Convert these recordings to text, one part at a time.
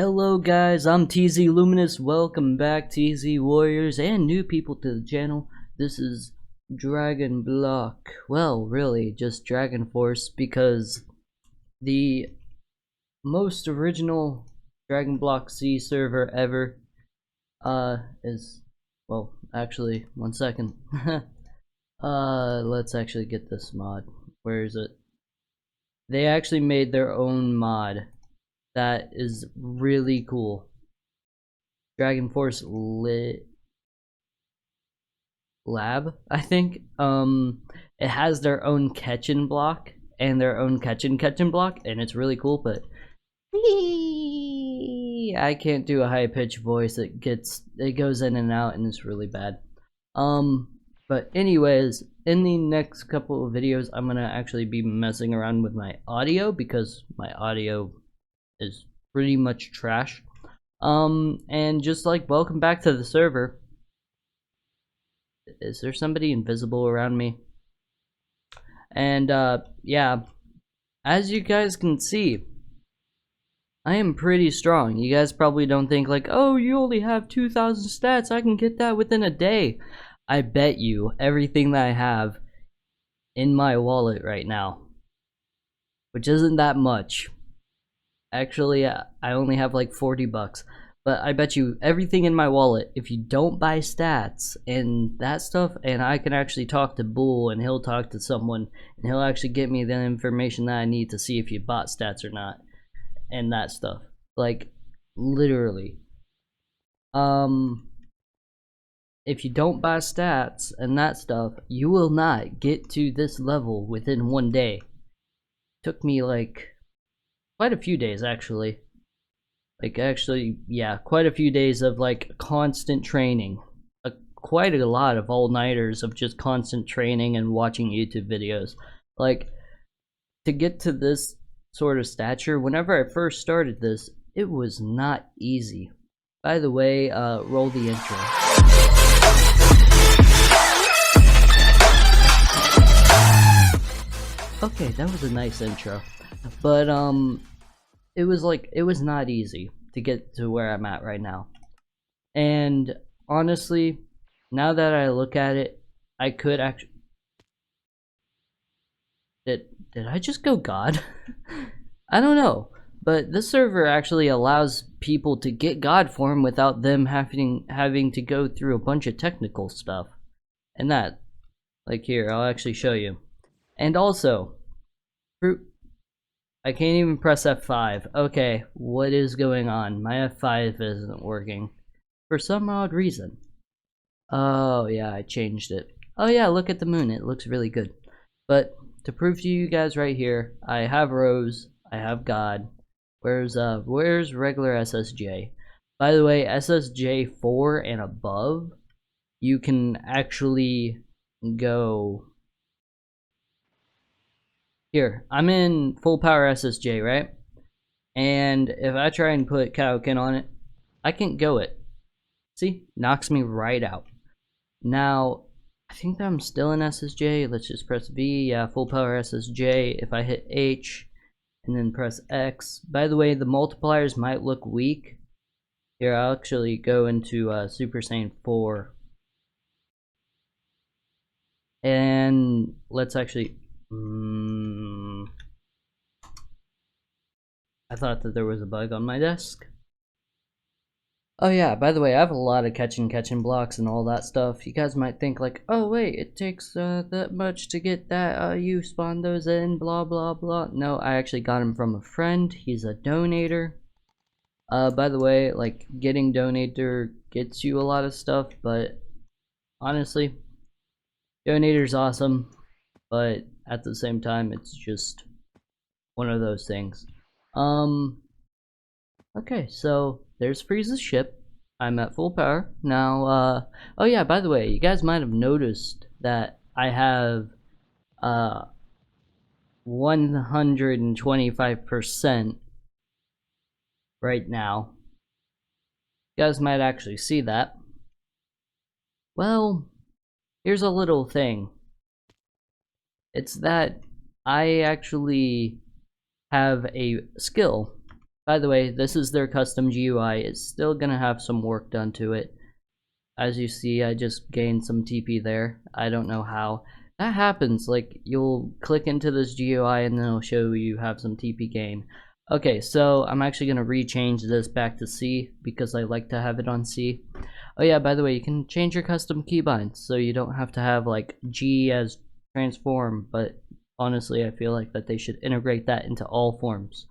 Hello guys, I'm TZ Luminous. Welcome back TZ Warriors and new people to the channel. This is Dragon Block. Well, really, just DragonForce, because the most original Dragon Block C server ever is, well, actually, one second. Let's actually get this mod. Where is it? They actually made their own mod. That is really cool. DragonForce Lab, I think. It has their own catch-in block and their own catch-in block, and it's really cool. But I can't do a high-pitched voice. It goes in and out, and it's really bad. But anyways, in the next couple of videos, I'm gonna actually be messing around with my audio because my audio is pretty much trash. And just like, welcome back to the server. Is there somebody invisible around me? And yeah, as you guys can see, I am pretty strong. You guys probably don't think like, oh, you only have 2,000 stats, I can get that within a day. I bet you everything that I have in my wallet right now, which isn't that much. Actually, I only have like 40 bucks, but I bet you everything in my wallet, if you don't buy stats and that stuff, and I can actually talk to Bull and he'll talk to someone and he'll actually get me the information that I need to see if you bought stats or not and that stuff. Like, literally. If you don't buy stats and that stuff, you will not get to this level within one day. Took me like quite a few days, actually. Yeah, quite a few days of like constant training. Quite a lot of all-nighters of just constant training and watching YouTube videos. Like, to get to this sort of stature, whenever I first started this, it was not easy. By the way, roll the intro. Okay, that was a nice intro. But it was not easy to get to where I'm at right now. And honestly, now that I look at it, I could actually... Did I just go God? I don't know. But this server actually allows people to get God form without them having to go through a bunch of technical stuff. And that, like here, I'll actually show you. And also, I can't even press F5. Okay, what is going on? My F5 isn't working for some odd reason. Oh yeah, I changed it. Oh yeah, look at the moon. It looks really good. But to prove to you guys right here, I have Rose, I have God. Where's regular SSJ? By the way, SSJ 4 and above, you can actually go. Here, I'm in full power SSJ, right? And if I try and put Kaioken on it, I can't go it. See? Knocks me right out. Now, I think I'm still in SSJ. Let's just press V. Yeah, full power SSJ. If I hit H and then press X. By the way, the multipliers might look weak. Here, I'll actually go into Super Saiyan 4. And let's actually... I thought that there was a bug on my desk. Oh yeah, by the way, I have a lot of catching blocks and all that stuff. You guys might think like, oh wait, it takes that much to get that, you spawn those in, blah blah blah. No, I actually got them from a friend. He's a donator. By the way, like, getting donator gets you a lot of stuff, but honestly, donator's awesome, but at the same time, it's just one of those things. Okay, so there's Frieza's ship. I'm at full power. Now, oh yeah, by the way, you guys might have noticed that I have, 125% right now. You guys might actually see that. Well, here's a little thing. It's that I actually have a skill By the way, this is their custom GUI. It's still gonna have some work done to it. As you see, I just gained some TP there. I don't know how. That happens, like, you'll click into this GUI and then it'll show you have some TP gain. Okay, so I'm actually gonna rechange this back to C because I like to have it on C. Oh yeah, by the way, you can change your custom keybinds, so you don't have to have like G as transform, but honestly, I feel like that they should integrate that into all forms.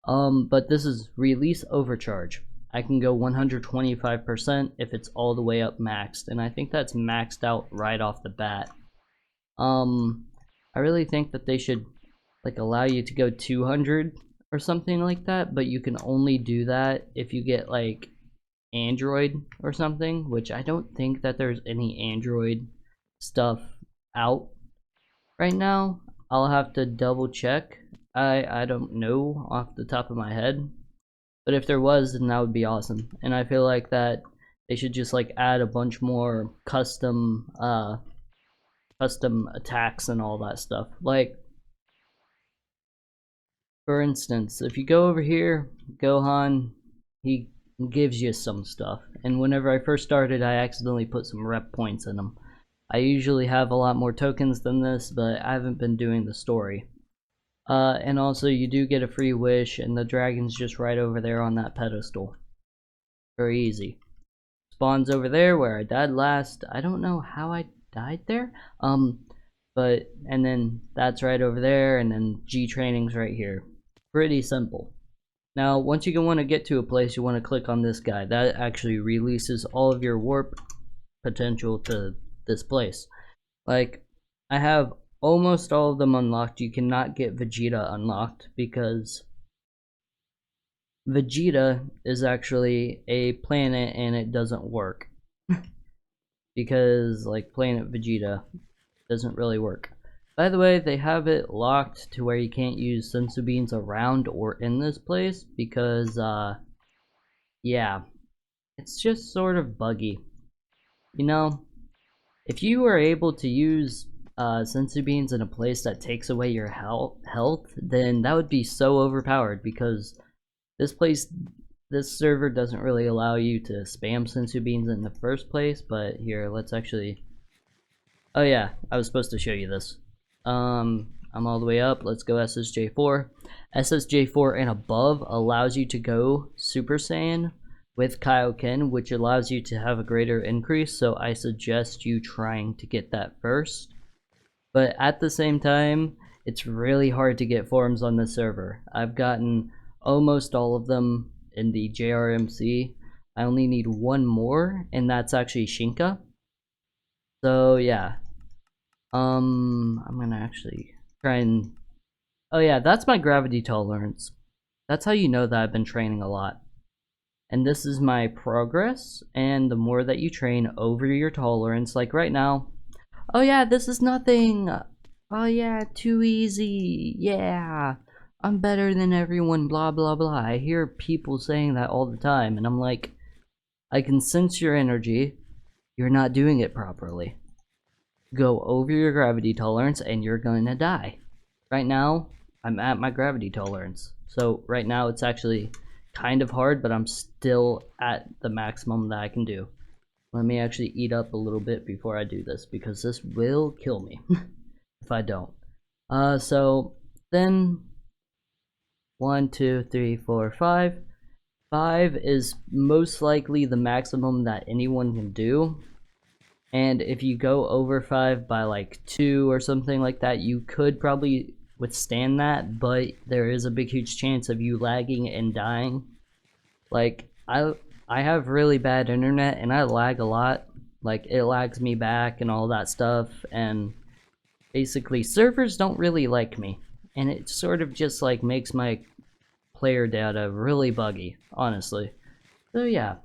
But this is release overcharge. I can go 125% if it's all the way up maxed, and I think that's maxed out right off the bat. I really think that they should like allow you to go 200 or something like that, but you can only do that if you get like Android or something, which I don't think that there's any Android stuff out right now. I'll have to double check. I don't know off the top of my head, but if there was, then that would be awesome. And I feel like that they should just like add a bunch more custom attacks and all that stuff. Like, for instance, if you go over here, Gohan, he gives you some stuff, and whenever I first started, I accidentally put some rep points in them. I usually have a lot more tokens than this, but I haven't been doing the story. And also you do get a free wish, and the dragon's just right over there on that pedestal. Very easy. Spawns over there where I died last. I don't know how I died there. But, and then that's right over there, and then G training's right here. Pretty simple. Now, once you want to get to a place, you want to click on this guy. That actually releases all of your warp potential to this place. Like, I have almost all of them unlocked. You cannot get Vegeta unlocked because Vegeta is actually a planet and it doesn't work. Because, like, Planet Vegeta doesn't really work. By the way, they have it locked to where you can't use sensu beans around or in this place because, yeah, it's just sort of buggy. You know, if you were able to use sensu beans in a place that takes away your health, then that would be so overpowered because this server doesn't really allow you to spam sensu beans in the first place. But here, let's actually, oh yeah, I was supposed to show you this. I'm all the way up. Let's go SSJ4. SSJ4 and above allows you to go Super Saiyan with Kaioken, which allows you to have a greater increase, so I suggest you trying to get that first. But at the same time, it's really hard to get forms on this server. I've gotten almost all of them in the JRMC. I only need one more, and that's actually Shinka. So yeah. I'm gonna actually try and, oh yeah, that's my gravity tolerance. That's how you know that I've been training a lot. And this is my progress, and the more that you train over your tolerance, like right now, oh yeah, this is nothing. Oh yeah, too easy. Yeah, I'm better than everyone, blah blah blah. I hear people saying that all the time, and I'm like, I can sense your energy. You're not doing it properly. Go over your gravity tolerance and you're gonna die. Right now, I'm at my gravity tolerance. So right now it's actually kind of hard, but I'm still at the maximum that I can do. Let me actually eat up a little bit before I do this, because this will kill me if I don't. So then 1, 2, 3, 4, 5. 5 is most likely the maximum that anyone can do. And if you go over 5 by like 2 or something like that, you could probably withstand that, but there is a big huge chance of you lagging and dying. Like, I have really bad internet and I lag a lot. Like, it lags me back and all that stuff, and basically servers don't really like me, and it sort of just like makes my player data really buggy, honestly. So yeah.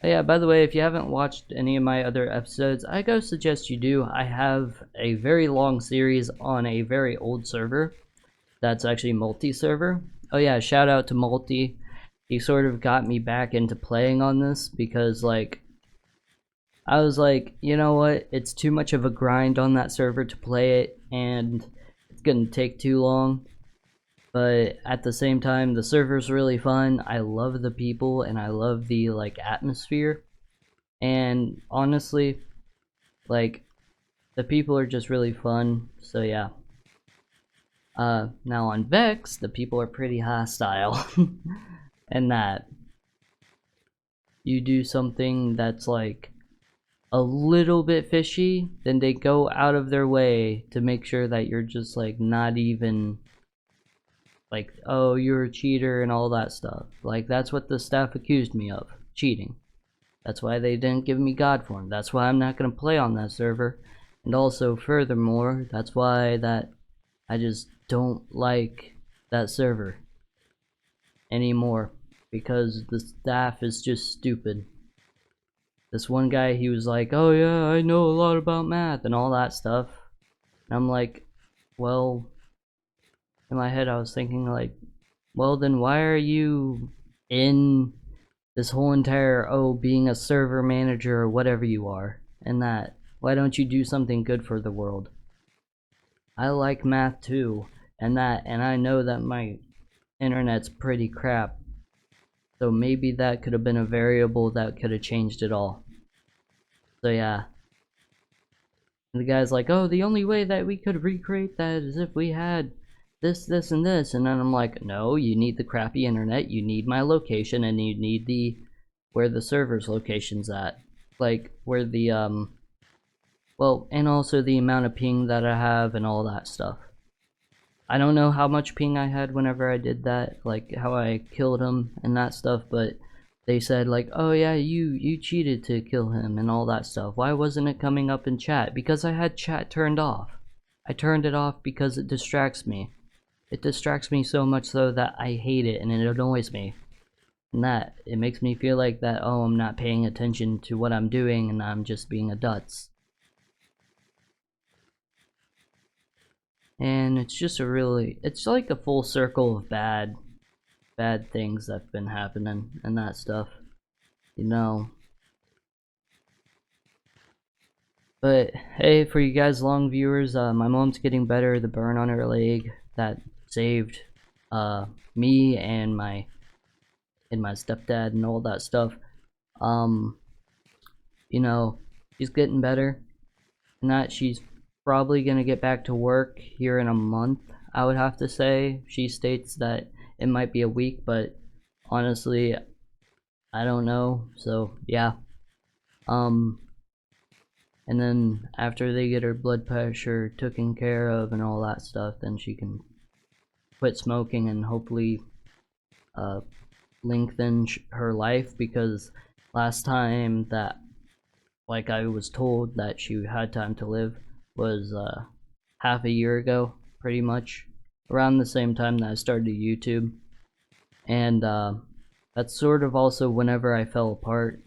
Oh yeah, by the way, if you haven't watched any of my other episodes, I go suggest you do. I have a very long series on a very old server that's actually multi-server. Oh yeah, shout out to Multi. He sort of got me back into playing on this because, like, I was like, you know what, it's too much of a grind on that server to play it, and it's gonna take too long. but at the same time, the server's really fun. I love the people, and I love the like atmosphere. And honestly, like, the people are just really fun. So yeah. Now on Vex, the people are pretty hostile. And that you do something that's like a little bit fishy, then they go out of their way to make sure that you're just like not even like, oh, you're a cheater and all that stuff. Like, that's what the staff accused me of, cheating. That's why they didn't give me God form. That's why I'm not gonna play on that server. And also, furthermore, that's why that I just don't like that server anymore, because the staff is just stupid. This one guy, he was like, oh yeah, I know a lot about math and all that stuff. And I'm like, well, in my head I was thinking like, well then why are you in this whole entire, oh, being a server manager or whatever you are, and that, why don't you do something good for the world? I like math too, and I know that my internet's pretty crap, so maybe that could have been a variable that could have changed it all. So yeah. And the guy's like, oh, the only way that we could recreate that is if we had this, this, and this. And then I'm like, no, you need the crappy internet, you need my location, and you need the where the server's location's at. Like, where the, well, and also the amount of ping that I have and all that stuff. I don't know how much ping I had whenever I did that, like how I killed him and that stuff, but they said like, oh yeah, you cheated to kill him and all that stuff. Why wasn't it coming up in chat? Because I had chat turned off. I turned it off because it distracts me. It distracts me so much so that I hate it and it annoys me. And that, it makes me feel like that, oh, I'm not paying attention to what I'm doing and I'm just being a dutz. And it's just a really, it's like a full circle of bad things that've been happening and that stuff, you know. But hey, for you guys long viewers, my mom's getting better. The burn on her leg that saved me and my stepdad and all that stuff, you know, she's getting better, and that she's probably gonna get back to work here in a month, I would have to say. She states that it might be a week, but honestly, I don't know. So yeah. And then after they get her blood pressure taken care of and all that stuff, then she can quit smoking and hopefully lengthen her life, because last time that, like, I was told that she had time to live was half a year ago, pretty much around the same time that I started YouTube. And that's sort of also whenever I fell apart,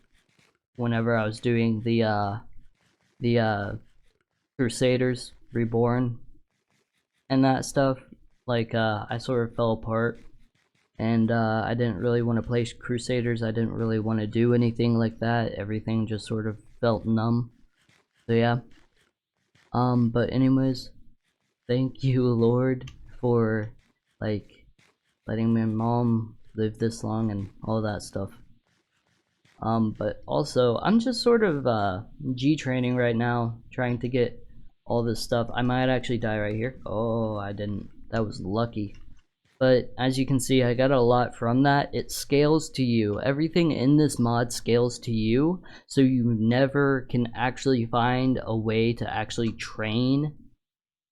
whenever I was doing the Crusaders Reborn and that stuff. Like, I sort of fell apart, and I didn't really want to play Crusaders. I didn't really want to do anything like that. Everything just sort of felt numb. So yeah. But anyways, thank you, Lord, for like letting my mom live this long and all that stuff. But also, I'm just sort of G training right now, trying to get all this stuff. I might actually die right here. Oh, I didn't. That was lucky. But as you can see, I got a lot from that. It scales to you. Everything in this mod scales to you, so you never can actually find a way to actually train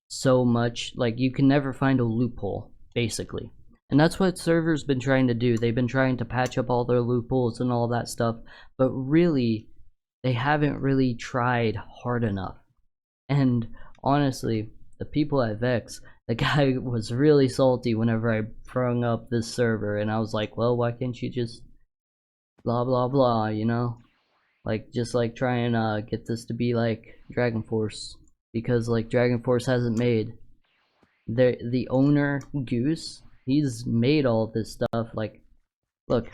so much. Like, you can never find a loophole, basically. And that's what servers been trying to do. They've been trying to patch up all their loopholes and all that stuff, but really, they haven't really tried hard enough. And honestly, the people at Vex, the guy was really salty whenever I brung up this server, and I was like, well, why can't you just blah blah blah, you know? Like, just like try and get this to be like DragonForce, because like DragonForce hasn't made the owner Goose, he's made all this stuff. Like, look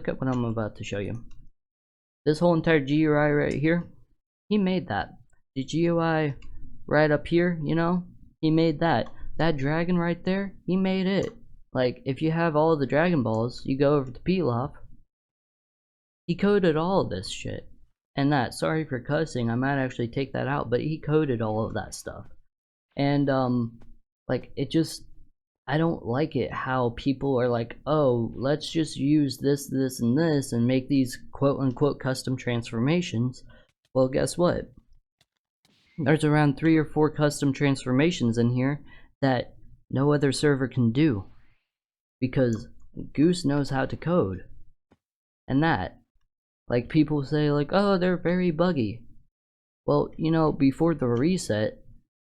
at what I'm about to show you. This whole entire GUI right here, he made that. The GUI right up here, you know, he made that. that dragon right there, he made it. Like, if you have all the Dragon Balls, you go over to Pilaf, he coded all of this shit. And that, sorry for cussing, I might actually take that out, but he coded all of that stuff. And, like, it just, I don't like it how people are like, oh, let's just use this, this, and this, and make these quote-unquote custom transformations. Well, guess what? There's around 3 or 4 custom transformations in here that no other server can do. Because Goose knows how to code. And that. Like, people say, like, oh, they're very buggy. Well, you know, before the reset,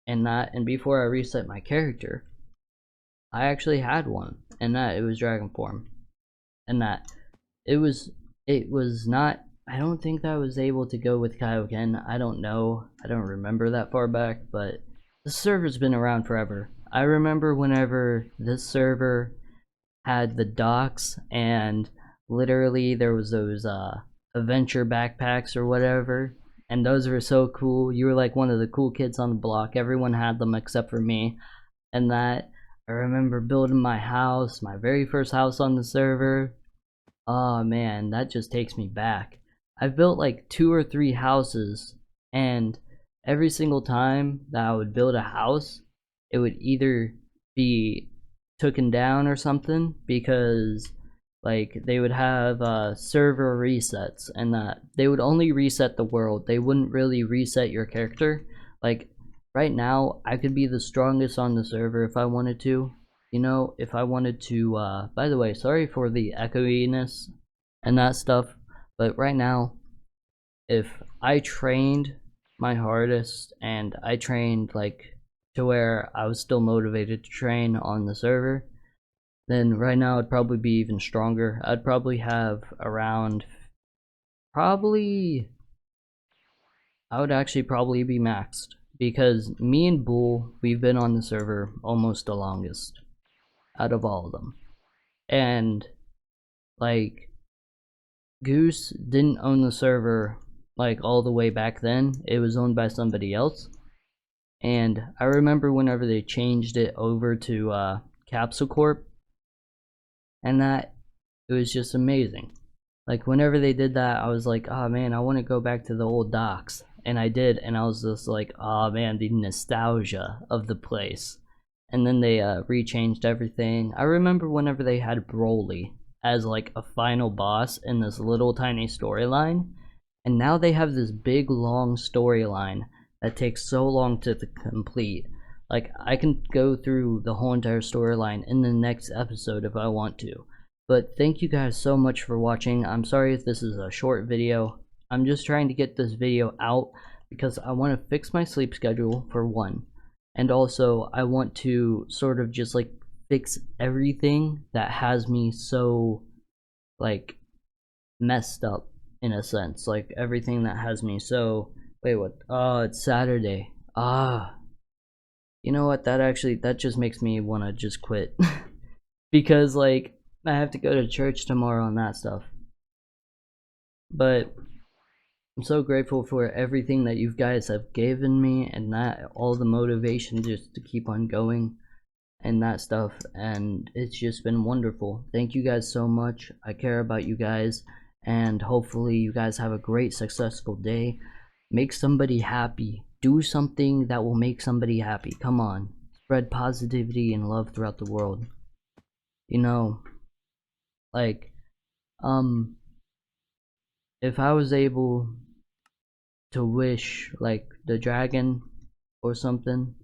and before I reset my character, I actually had one, and that it was Dragon Form. And that it was not, I don't think that I was able to go with Kaioken. I don't know, I don't remember that far back, but the server's been around forever. I remember whenever this server had the docks, and literally there was those adventure backpacks or whatever, and those were so cool. You were like one of the cool kids on the block. Everyone had them except for me. And that, I remember building my house, my very first house on the server. Oh man, that just takes me back. I've built like 2 or 3 houses, and every single time that I would build a house, it would either be taken down or something, because like they would have server resets, and that they would only reset the world. They wouldn't really reset your character. Like right now, I could be the strongest on the server if I wanted to. You know, if I wanted to, by the way, sorry for the echoiness and that stuff, but right now, if I trained my hardest and I trained like to where I was still motivated to train on the server, then right now I'd probably be even stronger. I'd probably have around, I would actually probably be maxed, because me and Bull, we've been on the server almost the longest out of all of them. And like Goose didn't own the server like all the way back then. It was owned by somebody else. And I remember whenever they changed it over to Capsule Corp, and that, it was just amazing. Like whenever they did that, I was like, oh man, I want to go back to the old docks. And I did, and I was just like, oh man, the nostalgia of the place. And then they rechanged everything. I remember whenever they had Broly as like a final boss in this little tiny storyline, and now they have this big long storyline that takes so long to complete. Like, I can go through the whole entire storyline in the next episode if I want to. But thank you guys so much for watching. I'm sorry if this is a short video. I'm just trying to get this video out because I want to fix my sleep schedule, for one. And also, I want to sort of just like fix everything that has me so like messed up, in a sense. Like everything that has me so, wait, what? Oh, it's Saturday. You know what, that just makes me want to just quit. Because like I have to go to church tomorrow and that stuff. But I'm so grateful for everything that you guys have given me, and that all the motivation just to keep on going and that stuff, and it's just been wonderful. Thank you guys so much. I care about you guys, and hopefully you guys have a great, successful day. Make somebody happy. Do something that will make somebody happy. Come on. Spread positivity and love throughout the world. You know, like, if I was able to wish, like, the dragon or something,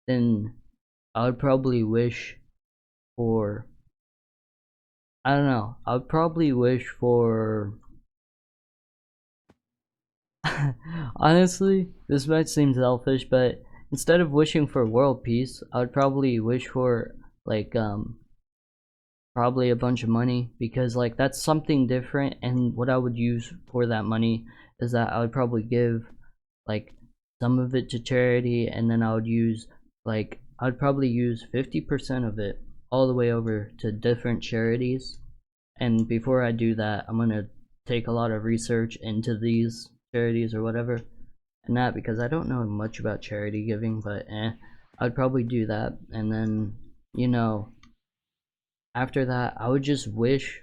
then I would probably wish for, I don't know, I would probably wish for, honestly, this might seem selfish, but instead of wishing for world peace, I would probably wish for, like, probably a bunch of money, because, like, that's something different, and what I would use for that money is that I would probably give, like, some of it to charity, and then I would use, like, I'd probably use 50% of it all the way over to different charities. And before I do that, I'm gonna take a lot of research into these charities or whatever, and that, because I don't know much about charity giving, but I'd probably do that, and then, you know, after that, I would just wish,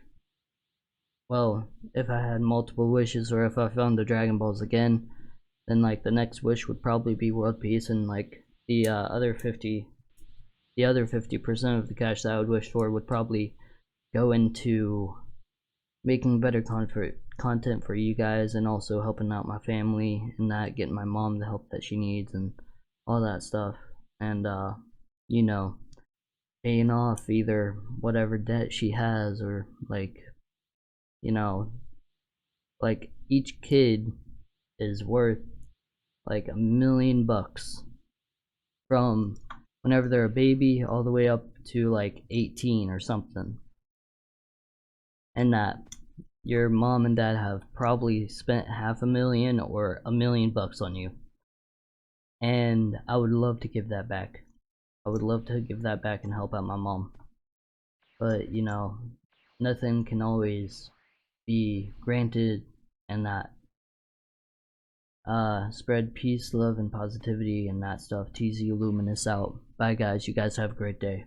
well, if I had multiple wishes, or if I found the Dragon Balls again, then like the next wish would probably be world peace, and like the other 50% of the cash that I would wish for would probably go into making better content for you guys, and also helping out my family, and that getting my mom the help that she needs and all that stuff, and you know, paying off either whatever debt she has, or like, you know, like each kid is worth like $1,000,000 from whenever they're a baby all the way up to like 18 or something, and that your mom and dad have probably spent $500,000 or $1,000,000 on you, and I would love to give that back. I would love to give that back and help out my mom, but you know, nothing can always be granted, and that spread peace, love, and positivity and that stuff. TZ Luminous out. Bye guys, you guys have a great day.